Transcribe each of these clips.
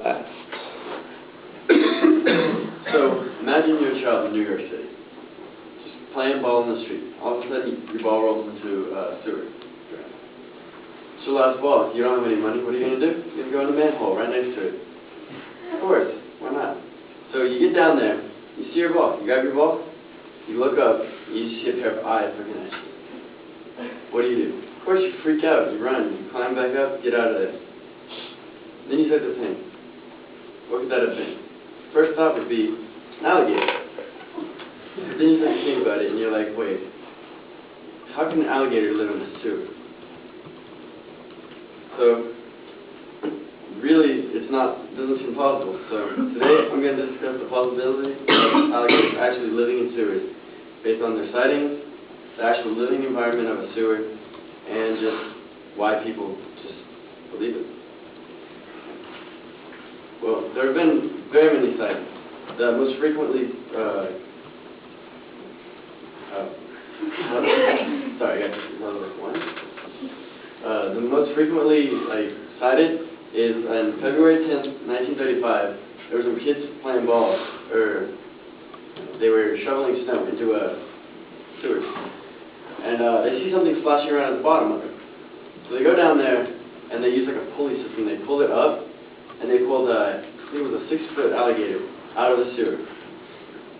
So, imagine you're a child in New York City, just playing ball in the street. All of a sudden, your ball rolls into a sewer. It's your last ball. You don't have any money. What are you going to do? You're going to go in the manhole right next to it. Of course. Why not? So you get down there. You see your ball. You grab your ball. You look up. You see a pair of eyes looking at you. What do? Of course, you freak out. You run. You climb back up. Get out of there. Then you start to think. What could that have been? First thought would be an alligator. But then you start to think about it, and you're like, wait. How can an alligator live in a sewer? So, really, it doesn't seem plausible. So, today I'm going to discuss the possibility of alligators actually living in sewers based on their sightings, the actual living environment of a sewer, and just why people just believe it. Well, there have been very many sightings. The most frequently, the most frequently cited is on February 10th, 1935. There were some kids playing ball, or they were shoveling snow into a sewer, and they see something splashing around at the bottom of it. So they go down there, and they use like a pulley system. They pull it up, and they pulled I think it was a 6-foot alligator out of the sewer.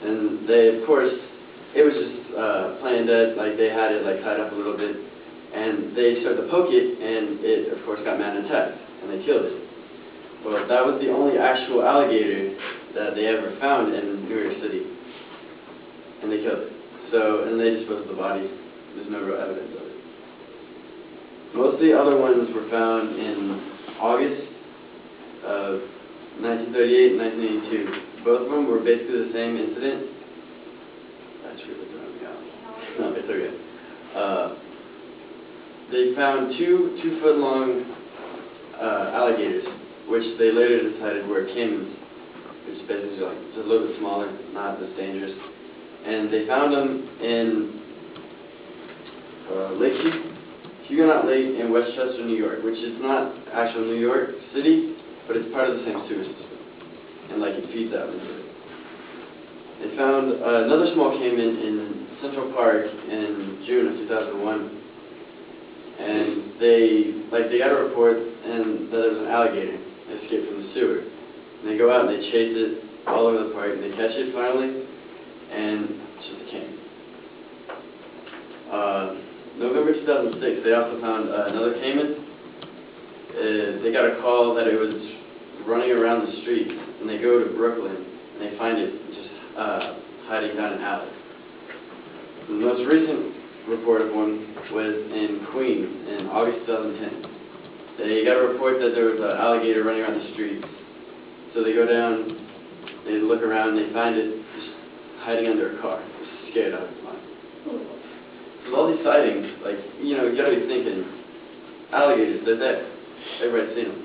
And they, of course, it was just playing dead. Like they had it tied up a little bit. And they started to poke it, and it, of course, got mad and attacked, and they killed it. Well, that was the only actual alligator that they ever found in New York City, and they killed it. So, and they disposed of the body. There's no real evidence of it. Most of the other ones were found in August of 1938 and 1982. Both of them were basically the same incident. That's really throwing me out. No, it's okay. They found two 2-foot-long alligators, which they later decided were caimans, which is basically just a little bit smaller, not as dangerous. And they found them in Huguenot Lake in Westchester, New York, which is not actual New York City, but it's part of the same sewer system, and it feeds out into it. They found another small caiman in Central Park in June of 2001. And they got a report and that there was an alligator that escaped from the sewer. And they go out and they chase it all over the park, and they catch it finally, and it's just a caiman. November 2006, they also found another caiman. They got a call that it was running around the streets, and they go to Brooklyn, and they find it just hiding down an alley. The most recent report of one was in Queens in August 2010. They got a report that there was an alligator running around the streets. So they go down, they look around, and they find it just hiding under a car, just scared out of its mind. So with all these sightings, you gotta be thinking, alligators, they're there. Everybody's seen them.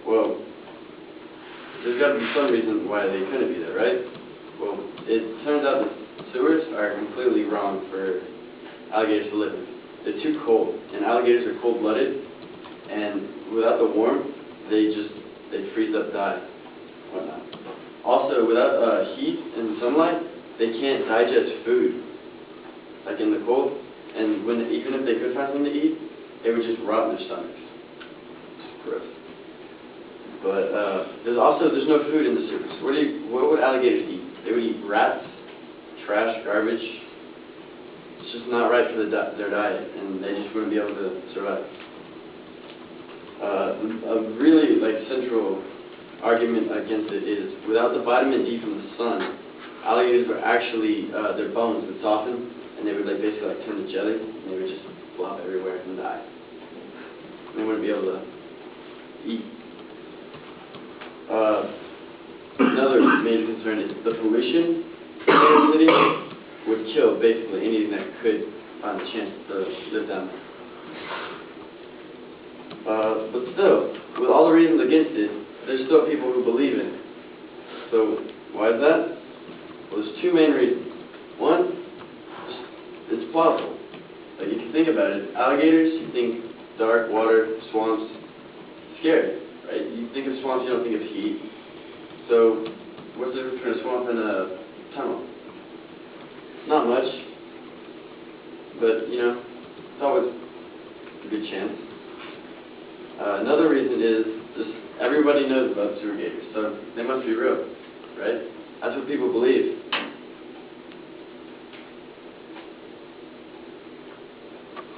Well, there's gotta be some reason why they couldn't be there, right? Well, it turns out that sewers are completely wrong for alligators to live in. They're too cold, and alligators are cold-blooded, and without the warmth, they freeze up, die, whatnot. Also, without heat and sunlight, they can't digest food, in the cold, and even if they could find something to eat, it would just rot in their stomachs. It's gross. But there's no food in the sewers. What would alligators eat? They would eat rats, trash, garbage. It's just not right for their diet, and they just wouldn't be able to survive. A really central argument against it is without the vitamin D from the sun, alligators would actually their bones would soften, and they would basically turn to jelly, and they would just flop everywhere and die. And they wouldn't be able to eat. Another major concern is the pollution in the city would kill basically anything that could find a chance to live down there. But still, with all the reasons against it, there's still people who believe in it. So, why is that? Well, there's two main reasons. One, it's plausible. If you think about it, alligators, you think dark water, swamps, scary, right? You think of swamps, you don't think of heat. So, what's the difference between a swamp and a tunnel? Not much, but, you know, it's always a good chance. Another reason is just everybody knows about sewer gators, so they must be real, right? That's what people believe.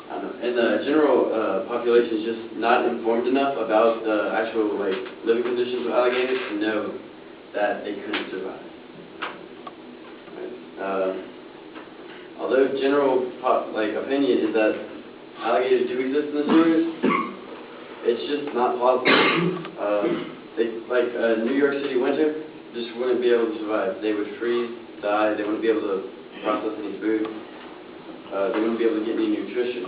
I don't know. And the general population is just not informed enough about the actual living conditions of alligators to know that they couldn't survive. Right? Although general opinion is that alligators do exist in the sewers, it's just not plausible. New York City winter just wouldn't be able to survive. They would freeze, die. They wouldn't be able to process any food. They wouldn't be able to get any nutrition.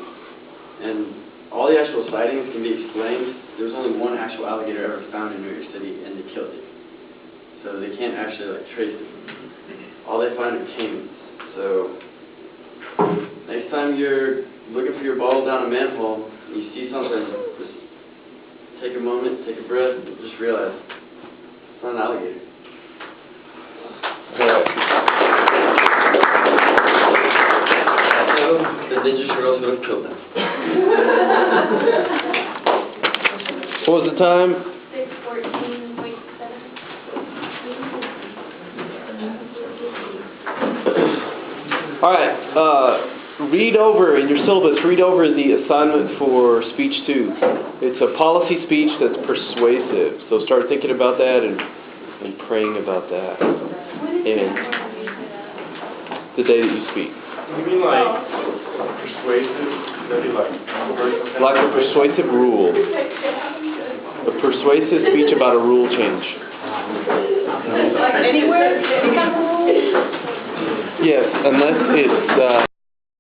And all the actual sightings can be explained. There was only one actual alligator ever found in New York City, and they killed it. So they can't actually trace it. All they find are caimans. So next time you're looking for your ball down a manhole, and you see something, just take a moment, take a breath, and just realize it's not an alligator. The Ninja Turtles would have killed them. What was the time? 6:14.7. All right. Read over in your syllabus. Read over the assignment for speech 2. It's a policy speech that's persuasive. So start thinking about that and praying about that. And the day that you speak. You mean persuasive? That'd be Like a persuasive rule. A persuasive speech about a rule change. Like anywhere? Any kind of rule? Yes, unless it's